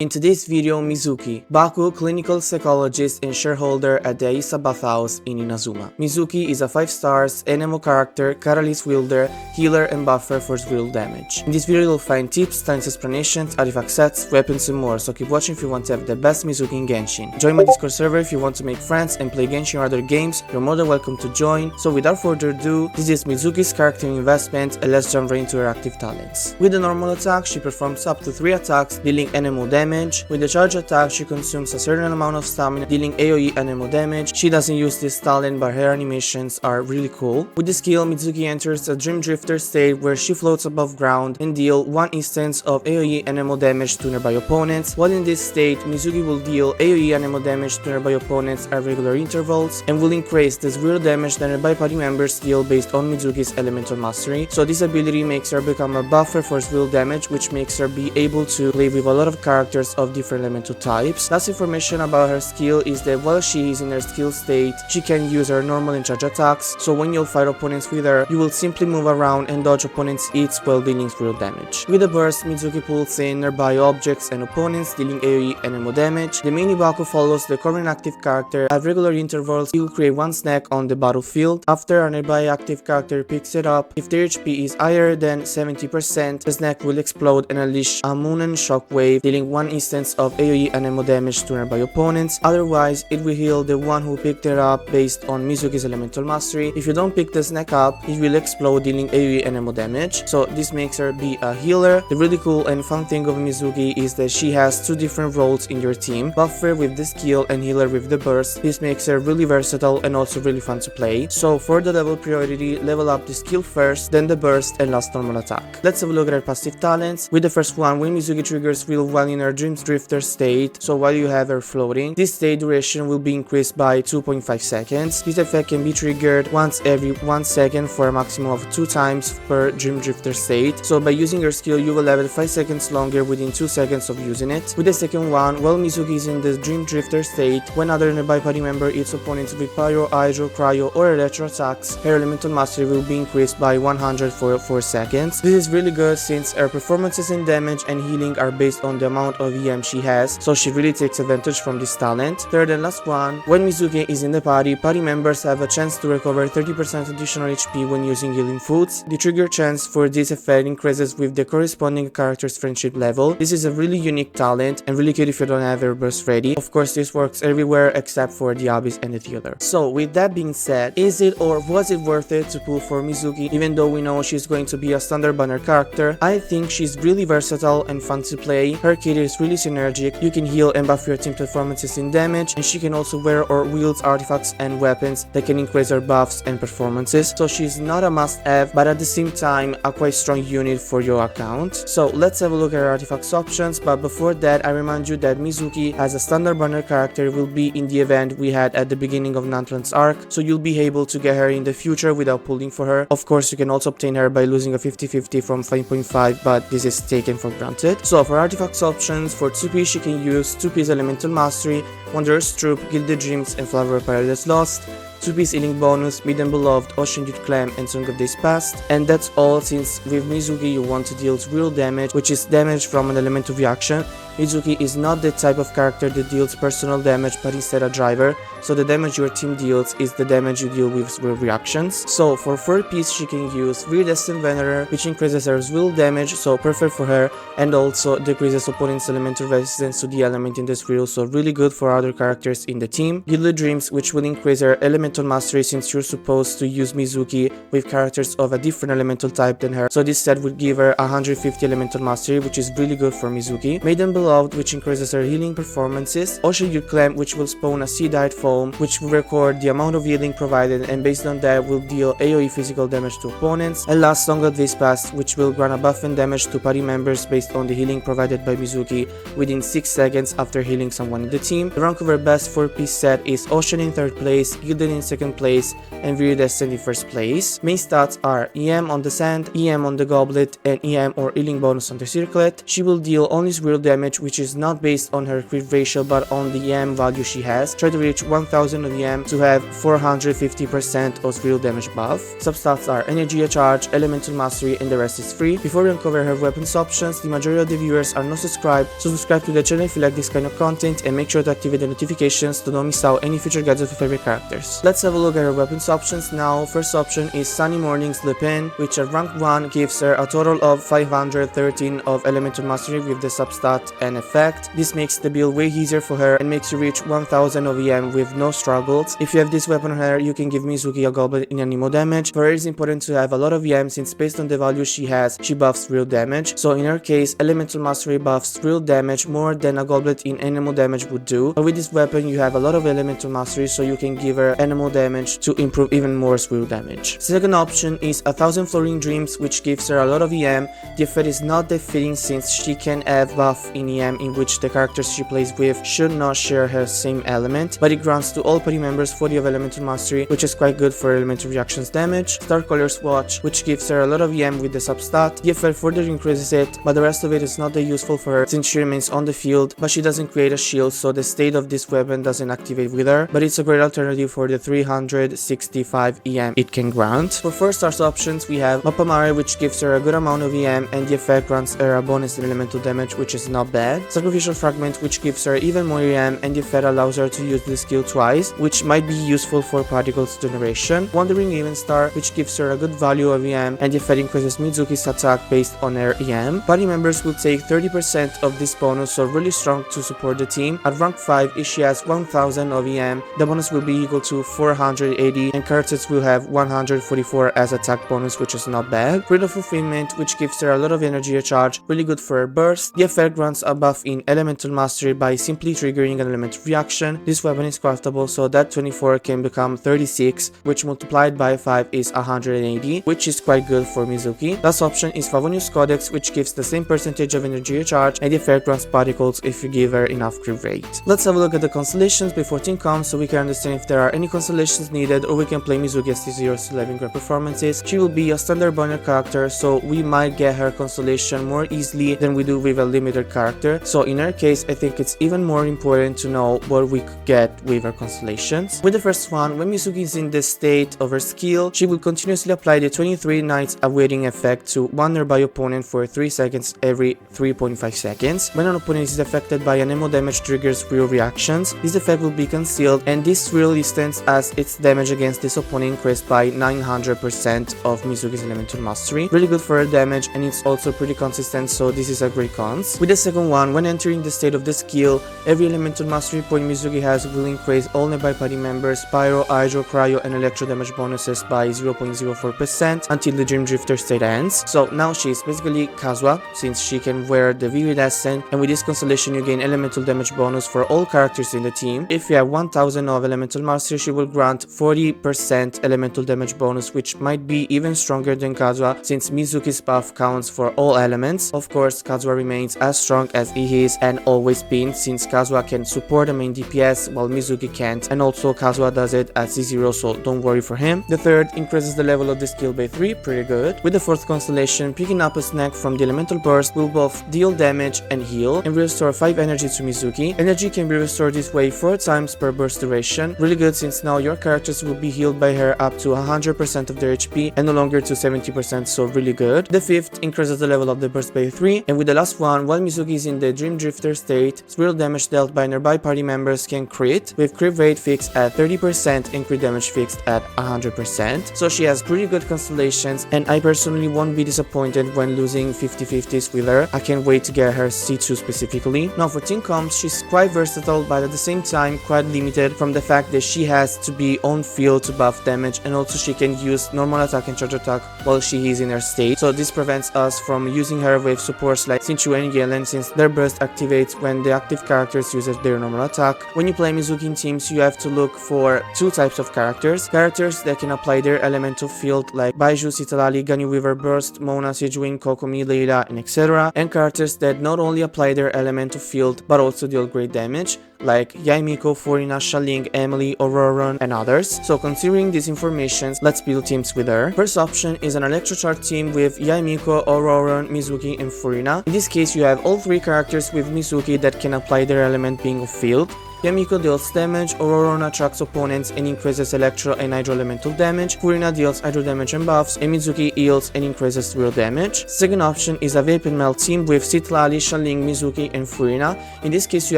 In today's video, Mizuki, Baku, clinical psychologist and shareholder at the Aisa bathhouse in Inazuma. Mizuki is a 5 stars NMO character, catalyst wielder, healer and buffer for real damage. In this video you'll find tips, times explanations, artifact sets, weapons and more, so keep watching if you want to have the best Mizuki in Genshin. Join my Discord server if you want to make friends and play Genshin or other games, you're more than welcome to join. So without further ado, this is Mizuki's character investment and let's jump right into her active talents. With the normal attack, she performs up to 3 attacks, dealing NMO damage. With the charge attack, she consumes a certain amount of stamina, dealing AoE NMO damage. She doesn't use this talent, but her animations are really cool. With the skill, Mizuki enters a Dream Drifter state where she floats above ground and deal 1 instance of AoE NMO damage to nearby opponents. While in this state, Mizuki will deal AoE NMO damage to nearby opponents at regular intervals and will increase the real damage that nearby party members deal based on Mizuki's elemental mastery. So this ability makes her become a buffer for real damage, which makes her be able to play with a lot of characters of different elemental types. Last information about her skill is that while she is in her skill state, she can use her normal and charge attacks, so when you'll fight opponents with her, you will simply move around and dodge opponents' hits while dealing real damage. With the burst, Mizuki pulls in nearby objects and opponents, dealing AoE and NMO damage. The main Baku follows the current active character. At regular intervals, he will create 1 snack on the battlefield. After a nearby active character picks it up, if their HP is higher than 70%, the snack will explode and unleash a Moonen shockwave, dealing 1 instance of AoE and NMO damage to nearby opponents. Otherwise, it will heal the one who picked it up based on Mizuki's elemental mastery. If you don't pick the snack up, it will explode, dealing AoE and NMO damage. So this makes her be a healer. The really cool and fun thing of Mizuki is that she has 2 different roles in your team, buffer with the skill and healer with the burst. This makes her really versatile and also really fun to play. So for the level priority, level up the skill first, then the burst and last normal attack. Let's have a look at her passive talents. With the first one, when Mizuki triggers will while in her Dream Drifter state, so while you have her floating, this state duration will be increased by 2.5 seconds. This effect can be triggered once every 1 second for a maximum of 2 times per Dream Drifter state. So by using your skill, you will have it 5 seconds longer within 2 seconds of using it. With the second one, while Mizuki is in the Dream Drifter state, when other nearby party member hits opponents with pyro, hydro, cryo or electro attacks, her elemental mastery will be increased by 100 for 4 seconds. This is really good since her performances in damage and healing are based on the amount of EM she has, so she really takes advantage from this talent. Third and last one, when Mizuki is in the party members have a chance to recover 30% additional HP when using healing foods. The trigger chance for this effect increases with the corresponding character's friendship level. This is a really unique talent and really cute if you don't have her burst ready. Of course, this works everywhere except for the Abyss and the Theater. So with that being said, is it or was it worth it to pull for Mizuki even though we know she's going to be a standard banner character? I think she's really versatile and fun to play. Her kit is really synergic. You can heal and buff your team performances in damage, and she can also wear or wield artifacts and weapons that can increase her buffs and performances. So she's not a must-have, but at the same time a quite strong unit for your account. So let's have a look at her artifacts options, but before that I remind you that Mizuki as a standard banner character will be in the event we had at the beginning of Nantrand's arc, so you'll be able to get her in the future without pulling for her. Of course, you can also obtain her by losing a 50-50 from 5.5, but this is taken for granted. So for artifacts options, for 2P she can use 2P's elemental mastery, Wanderer's Troop, Gilded Dreams and Flower of Paradise Lost, 2P's healing bonus, Mid and Beloved, Ocean Youth Clam and Song of Days Past. And that's all, since with Mizuki you want to deal real damage, which is damage from an elemental reaction. Mizuki is not the type of character that deals personal damage but instead a driver, so the damage your team deals is the damage you deal with real reactions. So for 4Ps she can use Iridescent Venerer, which increases her real damage, so perfect for her, and also decreases opponent's elemental resistance to the element in this reel, so really good for other characters in the team. Gilded Dreams, which will increase her elemental mastery since you're supposed to use Mizuki with characters of a different elemental type than her, so this set would give her 150 elemental mastery, which is really good for Mizuki. Maiden Beloved, which increases her healing performances. Ocean Youth Clam, which will spawn a Sea-Dyed Foam, which will record the amount of healing provided and based on that will deal AoE physical damage to opponents. And last, Song of Days Past, which will grant a buff and damage to party members based on the healing provided by Mizuki within 6 seconds after healing someone in the team. The rank of her best 4-piece set is Ocean in 3rd place, Gilded in 2nd place, and Iridescent in 1st place. Main stats are EM on the Sand, EM on the Goblet, and EM or healing bonus on the Circlet. She will deal only real damage damage, which is not based on her crit ratio but on the EM value she has. Try to reach 1000 of EM to have 450% of real damage buff. Substats are Energy Charge, Elemental Mastery, and the rest is free. Before we uncover her weapons options, the majority of the viewers are not subscribed, so subscribe to the channel if you like this kind of content and make sure to activate the notifications to not miss out any future gadgets with favorite characters. Let's have a look at her weapons options now. First option is Sunny Morning Slip In, which at rank 1 gives her a total of 513 of Elemental Mastery with the substat and effect. This makes the build way easier for her and makes you reach 1000 of EM with no struggles. If you have this weapon on her, you can give Mizuki a goblet in anemo damage. For her, it's important to have a lot of EM since based on the value she has, she buffs real damage. So in her case, Elemental Mastery buffs real damage more than a goblet in anemo damage would do. But with this weapon, you have a lot of Elemental Mastery, so you can give her anemo damage to improve even more real damage. Second option is 1000 Floating Dreams, which gives her a lot of EM. The effect is not that fitting since she can have buff in EM in which the characters she plays with should not share her same element, but it grants to all party members 40 of Elemental Mastery, which is quite good for elemental reactions damage. Star Colors Watch, which gives her a lot of EM with the substat. The effect further increases it, but the rest of it is not that useful for her since she remains on the field, but she doesn't create a shield, so the state of this weapon doesn't activate with her, but it's a great alternative for the 365 EM it can grant. For 4-star options, we have Mappamare, which gives her a good amount of EM and the effect grants her a bonus in elemental damage, which is not bad. Sacrificial Fragment, which gives her even more EM and the effect allows her to use the skill twice, which might be useful for particles generation. Wandering Even Star, which gives her a good value of EM and the effect increases Mizuki's attack based on her EM. Party members will take 30% of this bonus, so really strong to support the team. At rank 5, if she has 1000 of EM, the bonus will be equal to 480 and characters will have 144 as attack bonus, which is not bad. Grid of Fulfillment, which gives her a lot of energy charge, really good for her burst. The effect grants a buff in Elemental Mastery by simply triggering an elemental reaction. This weapon is craftable, so that 24 can become 36, which multiplied by 5 is 180, which is quite good for Mizuki. Last option is Favonius Codex, which gives the same percentage of energy charge and the effect grants particles if you give her enough crit rate. Let's have a look at the constellations before team comes so we can understand if there are any constellations needed, or we can play Mizuki as T0 to 11 great performances. She will be a standard banner character, so we might get her constellation more easily than we do with a limited character. So in her case, I think it's even more important to know what we could get with her constellations. With the first one, when Mizuki is in the state of her skill, she will continuously apply the 23 Nights Awaiting effect to one nearby opponent for 3 seconds every 3.5 seconds. When an opponent is affected by an ammo damage triggers real reactions, this effect will be concealed and this real distance as its damage against this opponent increased by 900% of Mizuki's Elemental Mastery. Really good for her damage and it's also pretty consistent, so this is a great cons. With the second one, when entering the state of the skill, every Elemental Mastery point Mizuki has will increase all nearby party members Pyro, Hydro, Cryo, and Electro damage bonuses by 0.04% until the Dream Drifter state ends. So now she is basically Kazuha, since she can wear the Vividescent, and with this constellation you gain elemental damage bonus for all characters in the team. If you have 1000 of Elemental Mastery, she will grant 40% elemental damage bonus, which might be even stronger than Kazuha since Mizuki's buff counts for all elements. Of course, Kazuha remains as strong as he is and always been, since Kazuha can support the main DPS while Mizuki can't, and also Kazuha does it as C0, so don't worry for him. The third increases the level of the skill by 3, pretty good. With the fourth constellation, picking up a snack from the Elemental Burst will both deal damage and heal, and restore 5 energy to Mizuki. Energy can be restored this way 4 times per burst duration. Really good since now your characters will be healed by her up to 100% of their HP and no longer to 70%, so really good. The fifth increases the level of the burst by 3, and with the last one, while Mizuki is in the Dream Drifter state, real damage dealt by nearby party members can crit, with crit rate fixed at 30% and crit damage fixed at 100%. So she has pretty good constellations, and I personally won't be disappointed when losing 50-50s with her. I can't wait to get her C2 specifically. Now for team comps, she's quite versatile, but at the same time quite limited from the fact that she has to be on field to buff damage, and also she can use normal attack and charge attack while she is in her state. So this prevents us from using her with supports like Xingqiu and Yellen, since their burst activates when the active characters use their normal attack. When you play Mizuki in teams, you have to look for 2 types of characters. Characters that can apply their elemental field like Baiju, Citalali, Ganyu Weaver Burst, Mona, Sejuin, Kokomi, Leila, and etc. And characters that not only apply their elemental field but also deal great damage. like Yaimiko, Furina, Xialing, Emily, Auroron, and others. So considering these informations, let's build teams with her. First option is an Electrocharge team with Yaimiko, Auroron, Mizuki, and Furina. In this case, you have all 3 characters with Mizuki that can apply their element being of field. Yaimiko deals damage, Auroron attracts opponents and increases electro and hydro elemental damage, Furina deals hydro damage and buffs, and Mizuki heals and increases real damage. Second option is a Vape and Melt team with Citlali, Xialing, Mizuki, and Furina. In this case, you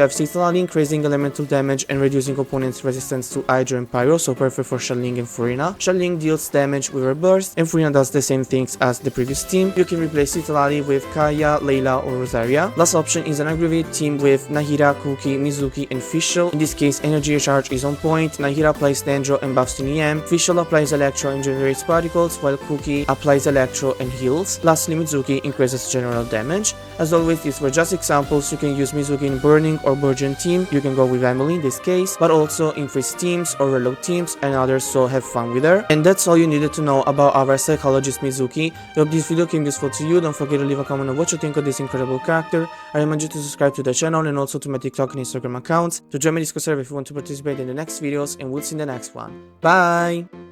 have Citlali increasing elemental damage and reducing opponents' resistance to hydro and pyro, so perfect for Xialing and Furina. Xialing deals damage with her burst, and Furina does the same things as the previous team. You can replace Citlali with Kaya, Layla, or Rosaria. Last option is an Aggravate team with Nahira, Kuki, Mizuki, and Fischl. In this case, energy charge is on point, Nahira applies Dendro and buffs in EM, Fischl applies Electro and generates particles, while Kuki applies Electro and heals. Lastly, Mizuki increases general damage. As always, these were just examples. You can use Mizuki in Burning or Burgeon team, you can go with Emily in this case, but also in freeze teams or reload teams and others, so have fun with her. And that's all you needed to know about our psychologist Mizuki. I hope this video came useful to you. Don't forget to leave a comment on what you think of this incredible character. I remind you to subscribe to the channel and also to my TikTok and Instagram accounts, to join my Discord server if you want to participate in the next videos, and we'll see you in the next one. Bye!